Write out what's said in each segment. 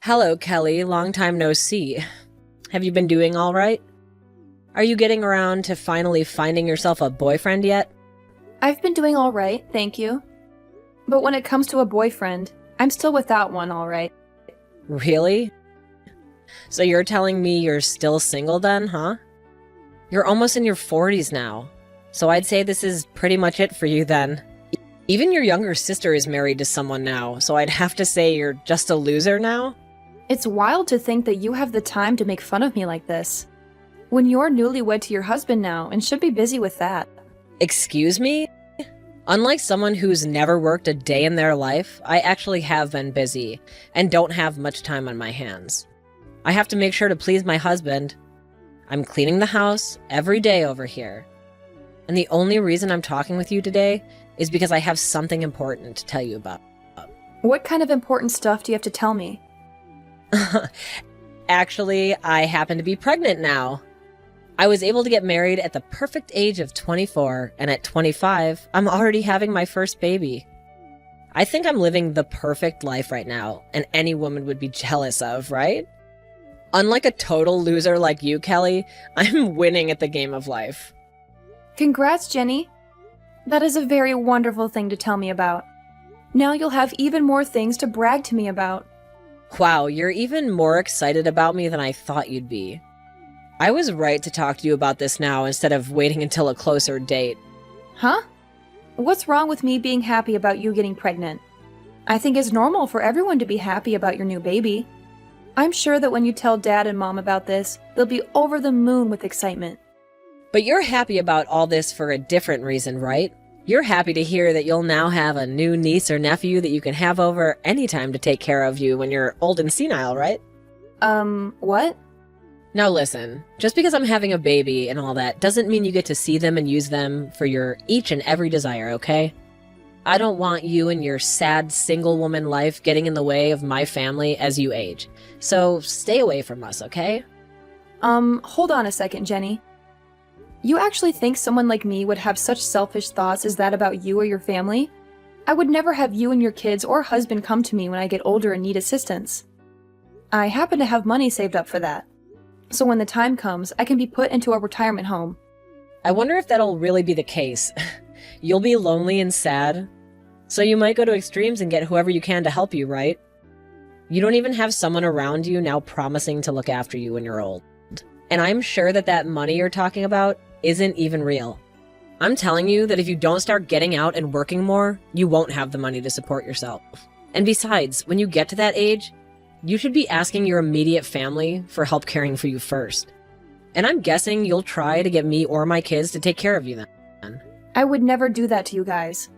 Hello, Kelly. Long time no see. Have you been doing all right? Are you getting around to finally finding yourself a boyfriend yet? I've been doing all right, thank you. But when it comes to a boyfriend, I'm still without one, all right. Really? So you're telling me you're still single then, huh? You're almost in your 40s now. So I'd say this is pretty much it for you then. Even your younger sister is married to someone now, so I'd have to say you're just a loser now? It's wild to think that you have the time to make fun of me like this. When you're newlywed to your husband now and should be busy with that. Excuse me? Unlike someone who's never worked a day in their life, I actually have been busy and don't have much time on my hands. I have to make sure to please my husband. I'm cleaning the house every day over here. And the only reason I'm talking with you today is because I have something important to tell you about. What kind of important stuff do you have to tell me? Actually, I happen to be pregnant now. I was able to get married at the perfect age of 24, and at 25, I'm already having my first baby. I think I'm living the perfect life right now, and any woman would be jealous of, right? Unlike a total loser like you, Kelly, I'm winning at the game of life. Congrats, Jenny. That is a very wonderful thing to tell me about. Now you'll have even more things to brag to me about. Wow, you're even more excited about me than I thought you'd be. I was right to talk to you about this now instead of waiting until a closer date. Huh? What's wrong with me being happy about you getting pregnant? I think it's normal for everyone to be happy about your new baby. I'm sure that when you tell Dad and Mom about this, they'll be over the moon with excitement. But you're happy about all this for a different reason, right? You're happy to hear that you'll now have a new niece or nephew that you can have over anytime to take care of you when you're old and senile, right? What? Now listen, just because I'm having a baby and all that doesn't mean you get to see them and use them for your each and every desire, okay? I don't want you and your sad single woman life getting in the way of my family as you age. So stay away from us, okay? Hold on a second, Jenny. You actually think someone like me would have such selfish thoughts as that about you or your family? I would never have you and your kids or husband come to me when I get older and need assistance. I happen to have money saved up for that. So when the time comes, I can be put into a retirement home. I wonder if that'll really be the case. You'll be lonely and sad, so you might go to extremes and get whoever you can to help you, right? You don't even have someone around you now promising to look after you when you're old. And I'm sure that that money you're talking about isn't even real. I'm telling you that if you don't start getting out and working more, you won't have the money to support yourself. And besides, when you get to that age, you should be asking your immediate family for help caring for you first. And I'm guessing you'll try to get me or my kids to take care of you then. I would never do that to you guys.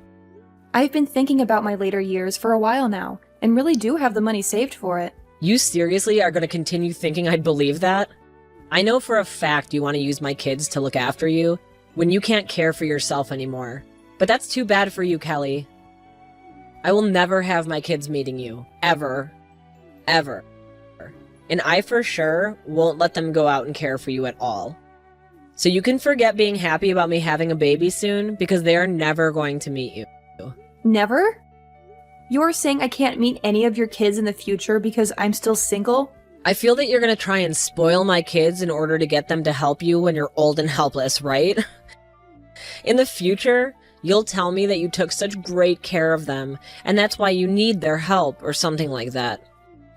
I've been thinking about my later years for a while now, and really do have the money saved for it. You seriously are going to continue thinking I'd believe that? I know for a fact you want to use my kids to look after you when you can't care for yourself anymore. But that's too bad for you, Kelly. I will never have my kids meeting you. Ever. Ever. And I for sure won't let them go out and care for you at all. So you can forget being happy about me having a baby soon because they are never going to meet you. Never? You're saying I can't meet any of your kids in the future because I'm still single? I feel that you're going to try and spoil my kids in order to get them to help you when you're old and helpless, right? In the future, you'll tell me that you took such great care of them, and that's why you need their help or something like that.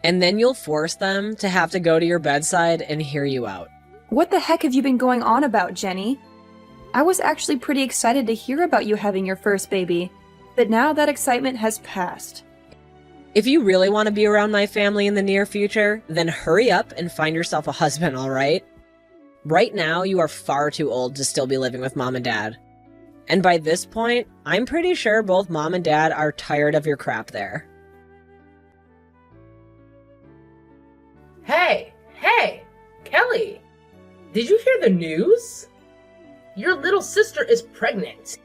And then you'll force them to have to go to your bedside and hear you out. What the heck have you been going on about, Jenny? I was actually pretty excited to hear about you having your first baby, but now that excitement has passed. If you really want to be around my family in the near future, then hurry up and find yourself a husband, all right? Right now, you are far too old to still be living with Mom and Dad. And by this point, I'm pretty sure both Mom and Dad are tired of your crap there. Hey, Kelly, did you hear the news? Your little sister is pregnant.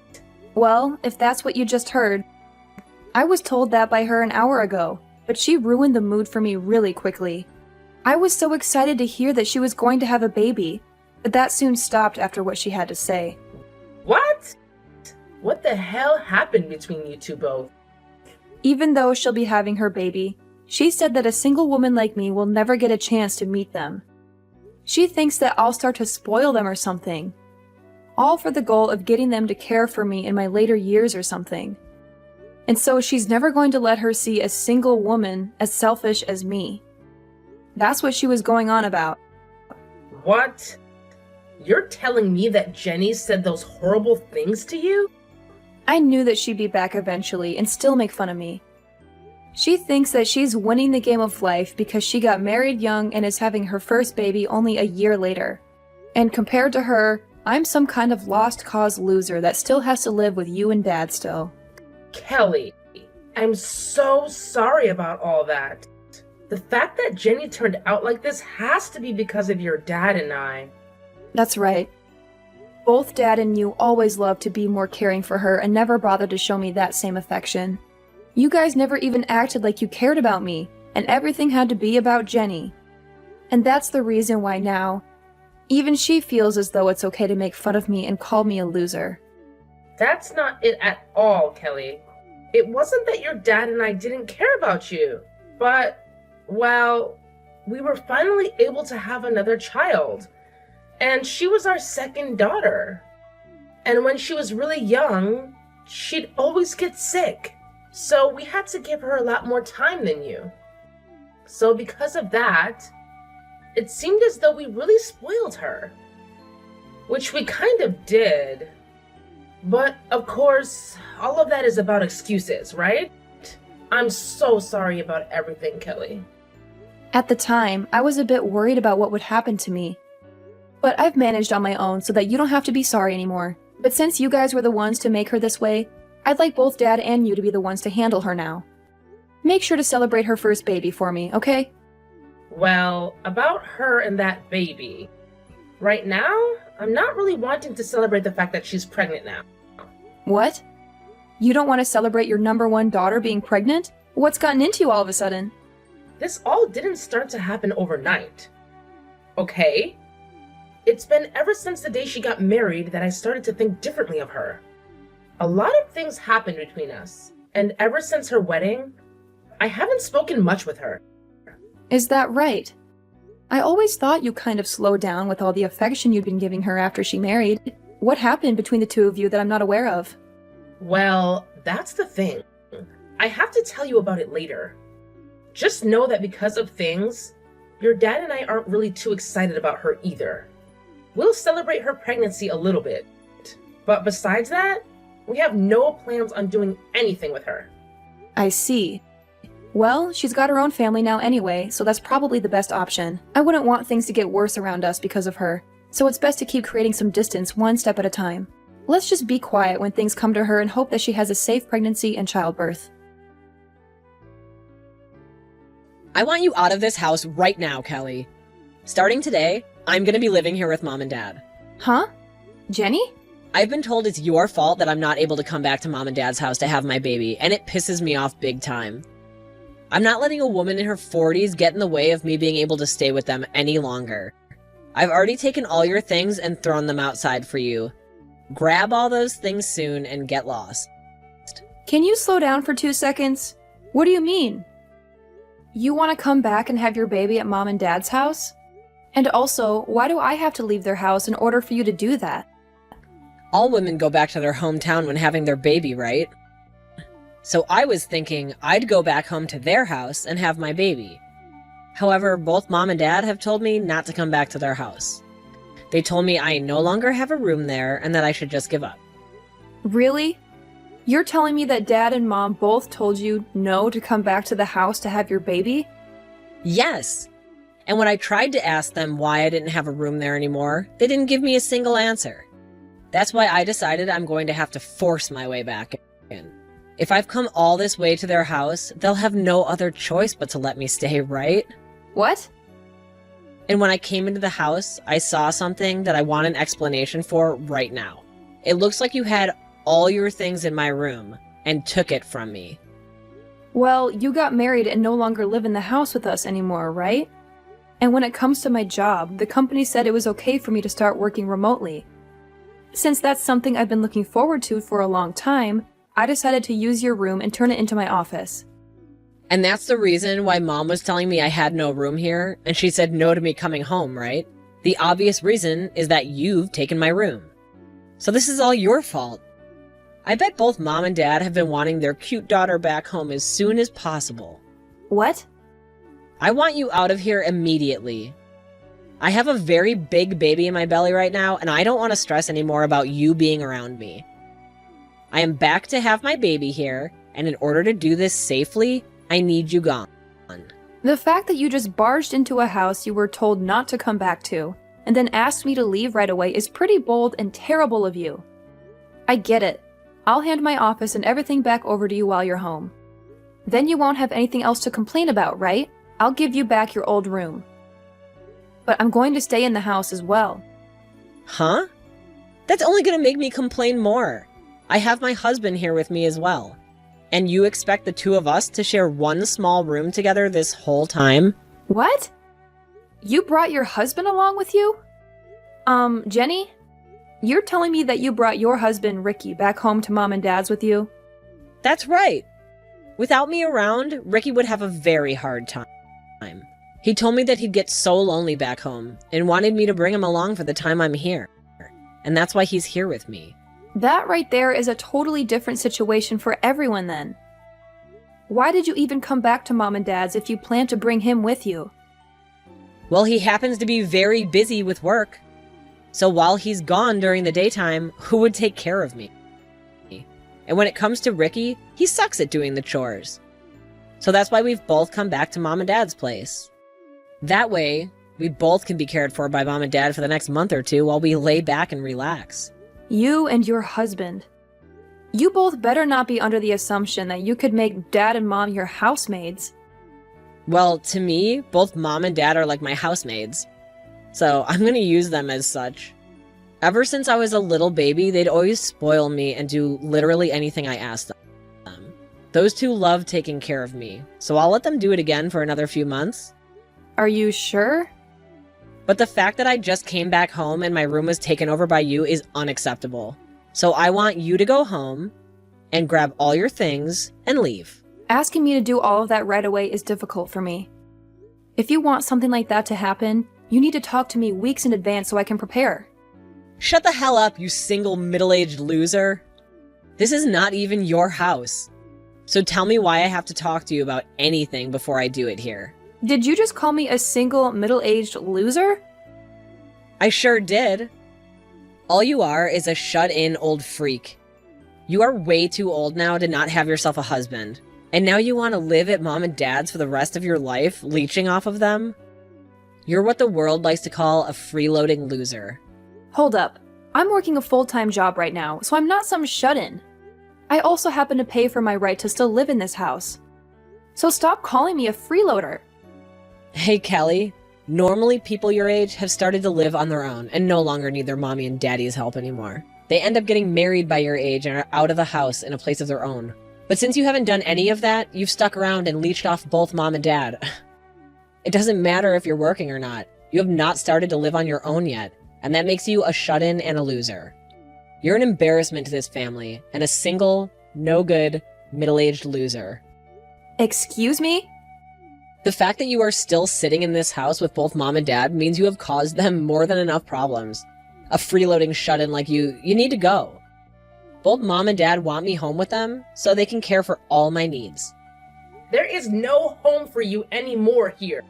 Well, if that's what you just heard, I was told that by her an hour ago, but she ruined the mood for me really quickly. I was so excited to hear that she was going to have a baby, but that soon stopped after what she had to say. What? What the hell happened between you two both? Even though she'll be having her baby, She said that a single woman like me will never get a chance to meet them. She thinks that I'll start to spoil them or something. All for the goal of getting them to care for me in my later years or something. And so she's never going to let her see a single woman as selfish as me. That's what she was going on about. What? You're telling me that Jenny said those horrible things to you? I knew that she'd be back eventually and still make fun of me. She thinks that she's winning the game of life because she got married young and is having her first baby only a year later. And compared to her, I'm some kind of lost cause loser that still has to live with you and Dad still. Kelly, I'm so sorry about all that. The fact that Jenny turned out like this has to be because of your dad and I. That's right. Both Dad and you always loved to be more caring for her and never bothered to show me that same affection. You guys never even acted like you cared about me, and everything had to be about Jenny. And that's the reason why now, even she feels as though it's okay to make fun of me and call me a loser. That's not it at all, Kelly. It wasn't that your dad and I didn't care about you, but, well, we were finally able to have another child. And she was our second daughter. And when she was really young, she'd always get sick. So we had to give her a lot more time than you. So because of that, it seemed as though we really spoiled her. Which we kind of did. But of course, all of that is about excuses, right? I'm so sorry about everything, Kelly. At the time, I was a bit worried about what would happen to me. But I've managed on my own so that you don't have to be sorry anymore. But since you guys were the ones to make her this way, I'd like both Dad and you to be the ones to handle her now. Make sure to celebrate her first baby for me, okay? Well, about her and that baby. Right now, I'm not really wanting to celebrate the fact that she's pregnant now. What? You don't want to celebrate your number one daughter being pregnant? What's gotten into you all of a sudden? This all didn't start to happen overnight. Okay? It's been ever since the day she got married that I started to think differently of her. A lot of things happened between us, and ever since her wedding, I haven't spoken much with her. Is that right? I always thought you kind of slowed down with all the affection you'd been giving her after she married. What happened between the two of you that I'm not aware of? Well, that's the thing. I have to tell you about it later. Just know that because of things, your dad and I aren't really too excited about her either. We'll celebrate her pregnancy a little bit, but besides that, we have no plans on doing anything with her. I see. Well, she's got her own family now anyway, so that's probably the best option. I wouldn't want things to get worse around us because of her, so it's best to keep creating some distance one step at a time. Let's just be quiet when things come to her and hope that she has a safe pregnancy and childbirth. I want you out of this house right now, Kelly. Starting today, I'm gonna be living here with Mom and Dad. Huh? Jenny? I've been told it's your fault that I'm not able to come back to Mom and Dad's house to have my baby, and it pisses me off big time. I'm not letting a woman in her 40s get in the way of me being able to stay with them any longer. I've already taken all your things and thrown them outside for you. Grab all those things soon and get lost. Can you slow down for 2 seconds? What do you mean? You want to come back and have your baby at Mom and Dad's house? And also, why do I have to leave their house in order for you to do that? All women go back to their hometown when having their baby, right? So I was thinking I'd go back home to their house and have my baby. However, both Mom and Dad have told me not to come back to their house. They told me I no longer have a room there and that I should just give up. Really? You're telling me that Dad and Mom both told you no to come back to the house to have your baby? Yes! And when I tried to ask them why I didn't have a room there anymore, they didn't give me a single answer. That's why I decided I'm going to have to force my way back in. If I've come all this way to their house, they'll have no other choice but to let me stay, right? What? And when I came into the house, I saw something that I want an explanation for right now. It looks like you had all your things in my room and took it from me. Well, you got married and no longer live in the house with us anymore, right? And when it comes to my job, the company said it was okay for me to start working remotely. Since that's something I've been looking forward to for a long time, I decided to use your room and turn it into my office. And that's the reason why Mom was telling me I had no room here, and she said no to me coming home, right? The obvious reason is that you've taken my room. So this is all your fault. I bet both Mom and Dad have been wanting their cute daughter back home as soon as possible. What? I want you out of here immediately. I have a very big baby in my belly right now, and I don't want to stress anymore about you being around me. I am back to have my baby here, and in order to do this safely, I need you gone. The fact that you just barged into a house you were told not to come back to, and then asked me to leave right away is pretty bold and terrible of you. I get it. I'll hand my office and everything back over to you while you're home. Then you won't have anything else to complain about, right? I'll give you back your old room. But I'm going to stay in the house as well. Huh? That's only going to make me complain more. I have my husband here with me as well. And you expect the two of us to share one small room together this whole time? What? You brought your husband along with you? Jenny? You're telling me that you brought your husband, Ricky, back home to Mom and Dad's with you? That's right. Without me around, Ricky would have a very hard time. He told me that he'd get so lonely back home and wanted me to bring him along for the time I'm here. And that's why he's here with me. That right there is a totally different situation for everyone then. Why did you even come back to Mom and Dad's if you plan to bring him with you? Well, he happens to be very busy with work. So while he's gone during the daytime, who would take care of me? And when it comes to Ricky, he sucks at doing the chores. So that's why we've both come back to Mom and Dad's place. That way, we both can be cared for by Mom and Dad for the next month or two while we lay back and relax. You and your husband. You both better not be under the assumption that you could make Dad and Mom your housemaids. Well, to me, both Mom and Dad are like my housemaids. So I'm gonna use them as such. Ever since I was a little baby, they'd always spoil me and do literally anything I asked them. Those two love taking care of me, so I'll let them do it again for another few months. Are you sure? But the fact that I just came back home and my room was taken over by you is unacceptable. So I want you to go home and grab all your things and leave. Asking me to do all of that right away is difficult for me. If you want something like that to happen, you need to talk to me weeks in advance so I can prepare. Shut the hell up, you single middle-aged loser. This is not even your house. So tell me why I have to talk to you about anything before I do it here. Did you just call me a single middle-aged loser? I sure did. All you are is a shut-in old freak. You are way too old now to not have yourself a husband. And now you want to live at Mom and Dad's for the rest of your life, leeching off of them? You're what the world likes to call a freeloading loser. Hold up. I'm working a full-time job right now, so I'm not some shut-in. I also happen to pay for my right to still live in this house. So stop calling me a freeloader. Hey, Kelly. Normally, people your age have started to live on their own and no longer need their mommy and daddy's help anymore. They end up getting married by your age and are out of the house in a place of their own. But since you haven't done any of that, you've stuck around and leeched off both Mom and Dad. It doesn't matter if you're working or not. You have not started to live on your own yet, and that makes you a shut-in and a loser. You're an embarrassment to this family and a single, no-good, middle-aged loser. Excuse me? The fact that you are still sitting in this house with both Mom and Dad means you have caused them more than enough problems. A freeloading shut-in like you need to go. Both Mom and Dad want me home with them so they can care for all my needs. There is no home for you anymore here.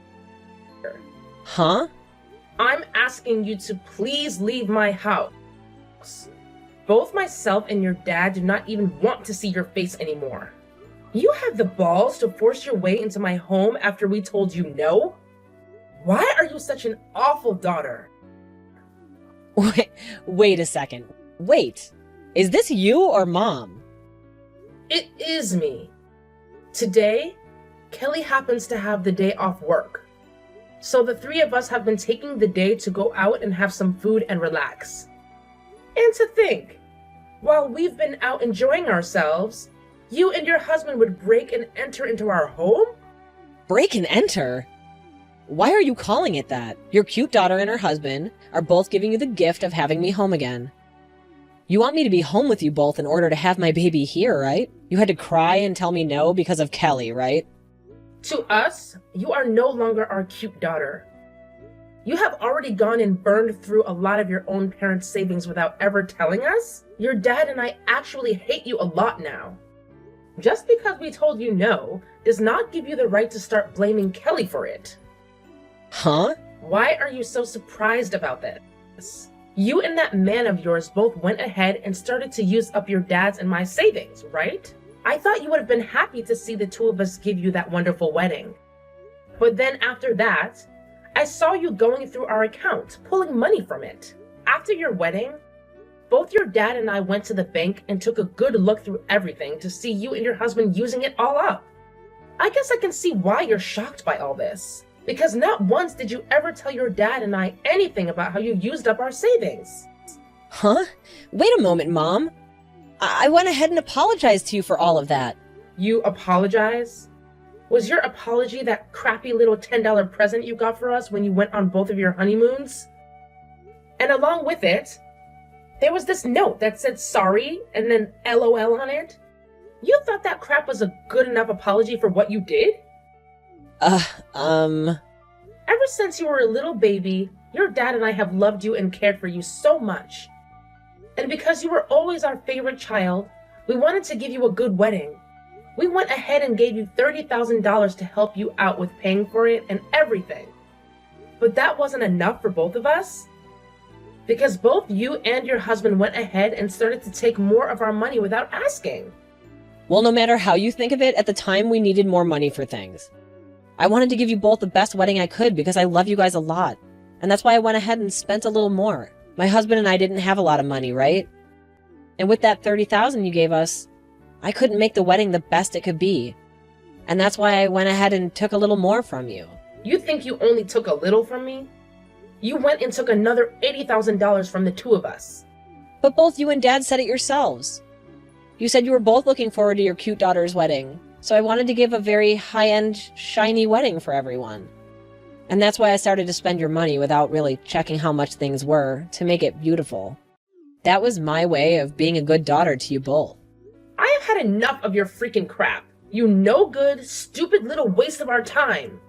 Huh? I'm asking you to please leave my house. Both myself and your dad do not even want to see your face anymore. You have the balls to force your way into my home after we told you no? Why are you such an awful daughter? Wait a second. Wait. Is this you or Mom? It is me. Today, Kelly happens to have the day off work. So the three of us have been taking the day to go out and have some food and relax. And to think, while we've been out enjoying ourselves, you and your husband would break and enter into our home? Break and enter? Why are you calling it that? Your cute daughter and her husband are both giving you the gift of having me home again. You want me to be home with you both in order to have my baby here, right? You had to cry and tell me no because of Kelly, right? To us, you are no longer our cute daughter. You have already gone and burned through a lot of your own parents' savings without ever telling us. Your dad and I actually hate you a lot now. Just because we told you no does not give you the right to start blaming Kelly for it. Huh? Why are you so surprised about this? You and that man of yours both went ahead and started to use up your dad's and my savings, right? I thought you would have been happy to see the two of us give you that wonderful wedding. But then after that, I saw you going through our account, pulling money from it. After your wedding, both your dad and I went to the bank and took a good look through everything to see you and your husband using it all up. I guess I can see why you're shocked by all this. Because not once did you ever tell your dad and I anything about how you used up our savings. Huh? Wait a moment, Mom. I went ahead and apologized to you for all of that. You apologize? Was your apology that crappy little $10 present you got for us when you went on both of your honeymoons? And along with it, there was this note that said sorry and then LOL on it. You thought that crap was a good enough apology for what you did? Ever since you were a little baby, your dad and I have loved you and cared for you so much. And because you were always our favorite child, we wanted to give you a good wedding. We went ahead and gave you $30,000 to help you out with paying for it and everything. But that wasn't enough for both of us. Because both you and your husband went ahead and started to take more of our money without asking. Well, no matter how you think of it, at the time we needed more money for things. I wanted to give you both the best wedding I could because I love you guys a lot. And that's why I went ahead and spent a little more. My husband and I didn't have a lot of money, right? And with that $30,000 you gave us, I couldn't make the wedding the best it could be. And that's why I went ahead and took a little more from you. You think you only took a little from me? You went and took another $80,000 from the two of us. But both you and Dad said it yourselves. You said you were both looking forward to your cute daughter's wedding. So I wanted to give a very high-end, shiny wedding for everyone. And that's why I started to spend your money without really checking how much things were to make it beautiful. That was my way of being a good daughter to you both. I have had enough of your freaking crap. You no good, stupid little waste of our time.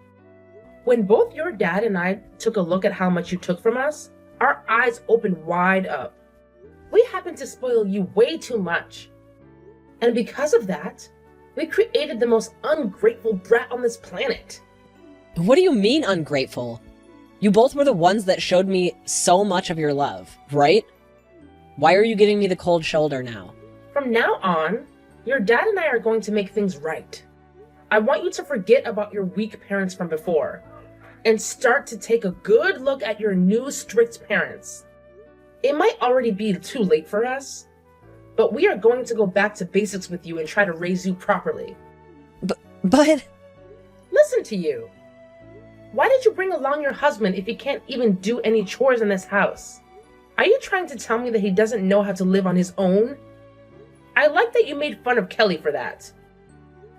When both your dad and I took a look at how much you took from us, our eyes opened wide up. We happened to spoil you way too much. And because of that, we created the most ungrateful brat on this planet. What do you mean ungrateful? You both were the ones that showed me so much of your love, right? Why are you giving me the cold shoulder now? From now on, your dad and I are going to make things right. I want you to forget about your weak parents from before and start to take a good look at your new strict parents. It might already be too late for us, but we are going to go back to basics with you and try to raise you properly. But... Listen to you. Why did you bring along your husband if he can't even do any chores in this house? Are you trying to tell me that he doesn't know how to live on his own? I like that you made fun of Kelly for that.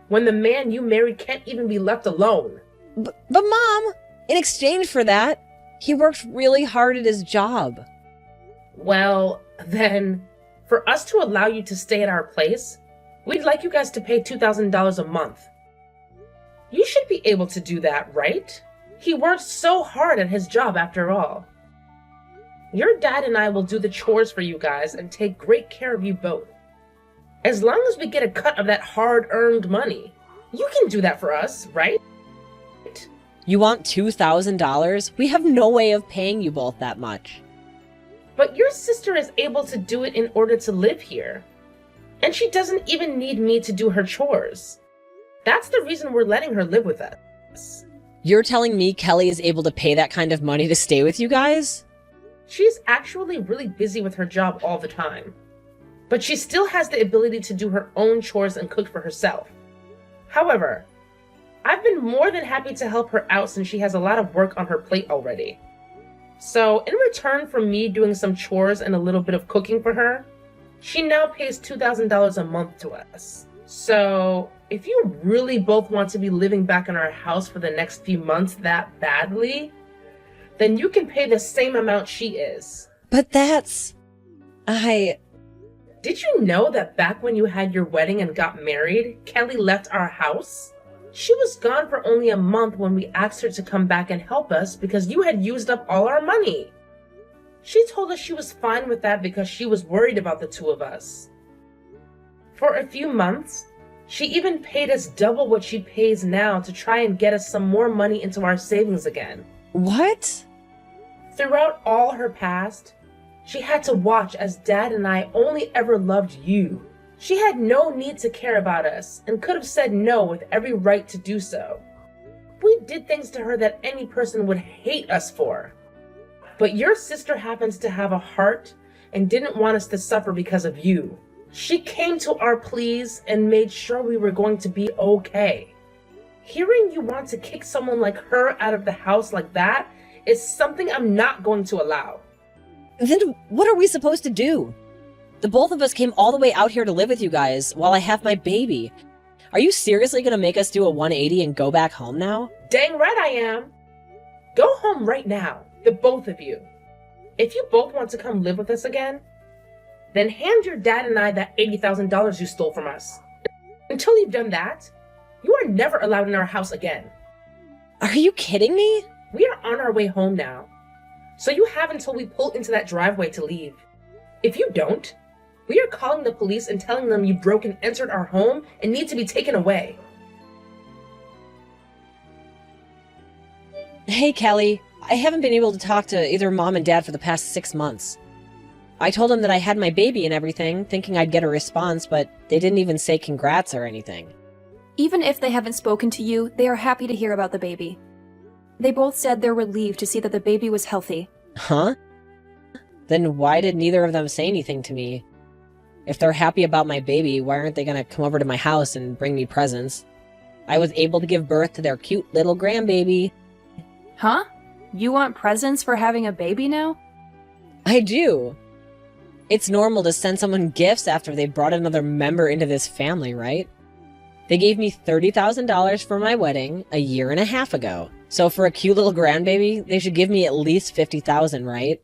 When the man you married can't even be left alone. But Mom, in exchange for that, he worked really hard at his job. Well, then, for us to allow you to stay at our place, we'd like you guys to pay $2,000 a month. You should be able to do that, right? He worked so hard at his job after all. Your dad and I will do the chores for you guys and take great care of you both. As long as we get a cut of that hard-earned money. You can do that for us, right? You want $2,000? We have no way of paying you both that much. But your sister is able to do it in order to live here. And she doesn't even need me to do her chores. That's the reason we're letting her live with us. You're telling me Kelly is able to pay that kind of money to stay with you guys? She's actually really busy with her job all the time. But she still has the ability to do her own chores and cook for herself. However, I've been more than happy to help her out since she has a lot of work on her plate already. So, in return for me doing some chores and a little bit of cooking for her, she now pays $2,000 a month to us. So, if you really both want to be living back in our house for the next few months that badly, then you can pay the same amount she is. But that's... Did you know that back when you had your wedding and got married, Kelly left our house? She was gone for only a month when we asked her to come back and help us because you had used up all our money. She told us she was fine with that because she was worried about the two of us. For a few months, she even paid us double what she pays now to try and get us some more money into our savings again. What? Throughout all her past, she had to watch as Dad and I only ever loved you. She had no need to care about us and could have said no with every right to do so. We did things to her that any person would hate us for. But your sister happens to have a heart and didn't want us to suffer because of you. She came to our pleas and made sure we were going to be okay. Hearing you want to kick someone like her out of the house like that is something I'm not going to allow. Then what are we supposed to do? The both of us came all the way out here to live with you guys while I have my baby. Are you seriously gonna make us do a 180 and go back home now? Dang right I am. Go home right now, the both of you. If you both want to come live with us again, then hand your dad and I that $80,000 you stole from us. Until you've done that, you are never allowed in our house again. Are you kidding me? We are on our way home now, so you have until we pull into that driveway to leave. If you don't, we are calling the police and telling them you broke and entered our home and need to be taken away. Hey, Kelly. I haven't been able to talk to either Mom and Dad for the past 6 months. I told them that I had my baby and everything, thinking I'd get a response, but they didn't even say congrats or anything. Even if they haven't spoken to you, they are happy to hear about the baby. They both said they're relieved to see that the baby was healthy. Huh? Then why did neither of them say anything to me? If they're happy about my baby, why aren't they gonna come over to my house and bring me presents? I was able to give birth to their cute little grandbaby. Huh? You want presents for having a baby now? I do. It's normal to send someone gifts after they brought another member into this family, right? They gave me $30,000 for my wedding a year and a half ago. So for a cute little grandbaby, they should give me at least $50,000, right?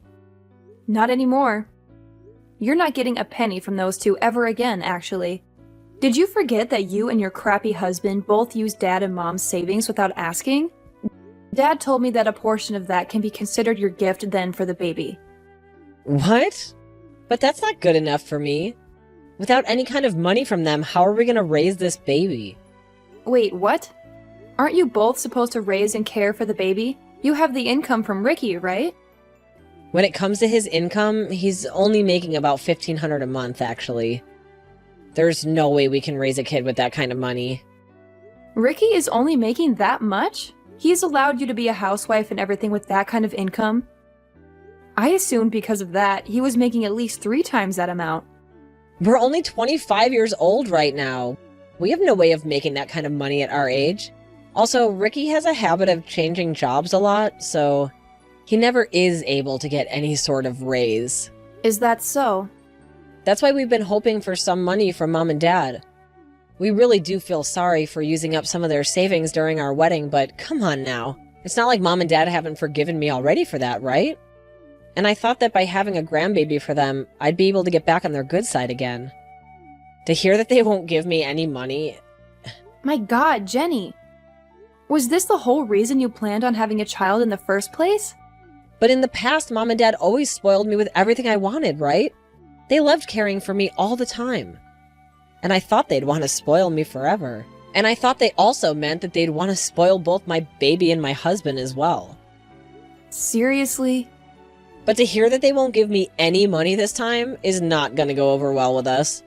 Not anymore. You're not getting a penny from those two ever again, actually. Did you forget that you and your crappy husband both used Dad and Mom's savings without asking? Dad told me that a portion of that can be considered your gift then for the baby. What? But that's not good enough for me. Without any kind of money from them, how are we gonna raise this baby? Wait, what? Aren't you both supposed to raise and care for the baby? You have the income from Ricky, right? When it comes to his income, he's only making about $1,500 a month, actually. There's no way we can raise a kid with that kind of money. Ricky is only making that much? He's allowed you to be a housewife and everything with that kind of income? I assumed because of that, he was making at least 3 times that amount. We're only 25 years old right now. We have no way of making that kind of money at our age. Also, Ricky has a habit of changing jobs a lot, so he never is able to get any sort of raise. Is that so? That's why we've been hoping for some money from Mom and Dad. We really do feel sorry for using up some of their savings during our wedding, but come on now. It's not like Mom and Dad haven't forgiven me already for that, right? And I thought that by having a grandbaby for them, I'd be able to get back on their good side again. To hear that they won't give me any money... My God, Jenny! Was this the whole reason you planned on having a child in the first place? But in the past, Mom and Dad always spoiled me with everything I wanted, right? They loved caring for me all the time. And I thought they'd want to spoil me forever. And I thought they also meant that they'd want to spoil both my baby and my husband as well. Seriously? But to hear that they won't give me any money this time is not gonna go over well with us.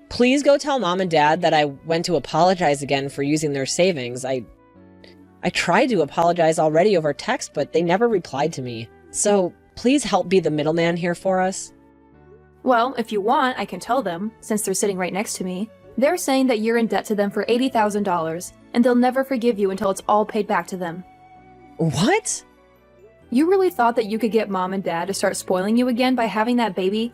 Please go tell Mom and Dad that I went to apologize again for using their savings. I tried to apologize already over text, but they never replied to me. So please help be the middleman here for us. Well, if you want, I can tell them, since they're sitting right next to me. They're saying that you're in debt to them for $80,000, and they'll never forgive you until it's all paid back to them. What? You really thought that you could get Mom and Dad to start spoiling you again by having that baby?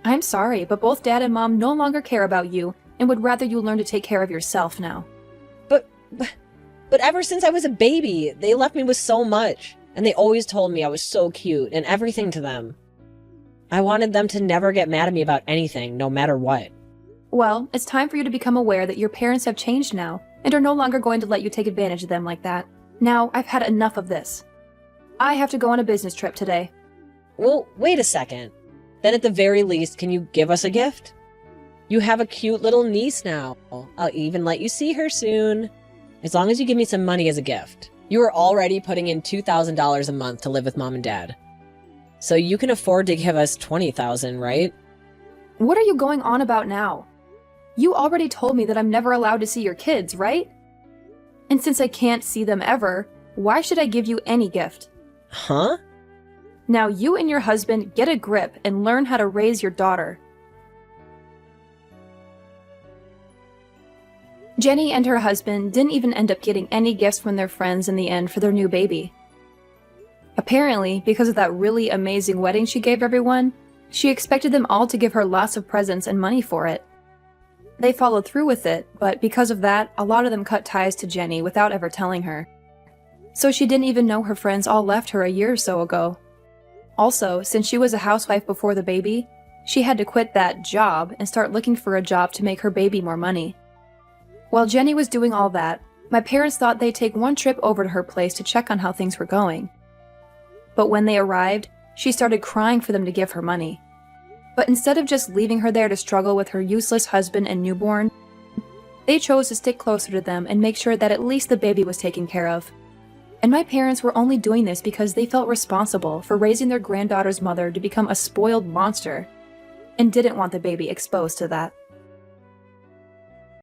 I'm sorry, but both Dad and Mom no longer care about you and would rather you learn to take care of yourself now. But ever since I was a baby, they left me with so much, and they always told me I was so cute and everything to them. I wanted them to never get mad at me about anything, no matter what. Well, it's time for you to become aware that your parents have changed now, and are no longer going to let you take advantage of them like that. Now, I've had enough of this. I have to go on a business trip today. Well, wait a second. Then at the very least, can you give us a gift? You have a cute little niece now. I'll even let you see her soon. As long as you give me some money as a gift. You are already putting in $2,000 a month to live with mom and dad. So you can afford to give us $20,000, right? What are you going on about now? You already told me that I'm never allowed to see your kids, right? And since I can't see them ever, why should I give you any gift? Huh? Now you and your husband get a grip and learn how to raise your daughter. Jenny and her husband didn't even end up getting any gifts from their friends in the end for their new baby. Apparently, because of that really amazing wedding she gave everyone, she expected them all to give her lots of presents and money for it. They followed through with it, but because of that, a lot of them cut ties to Jenny without ever telling her. So she didn't even know her friends all left her a year or so ago. Also, since she was a housewife before the baby, she had to quit that job and start looking for a job to make her baby more money. While Jenny was doing all that, my parents thought they'd take one trip over to her place to check on how things were going. But when they arrived, she started crying for them to give her money. But instead of just leaving her there to struggle with her useless husband and newborn, they chose to stick closer to them and make sure that at least the baby was taken care of. And my parents were only doing this because they felt responsible for raising their granddaughter's mother to become a spoiled monster, and didn't want the baby exposed to that.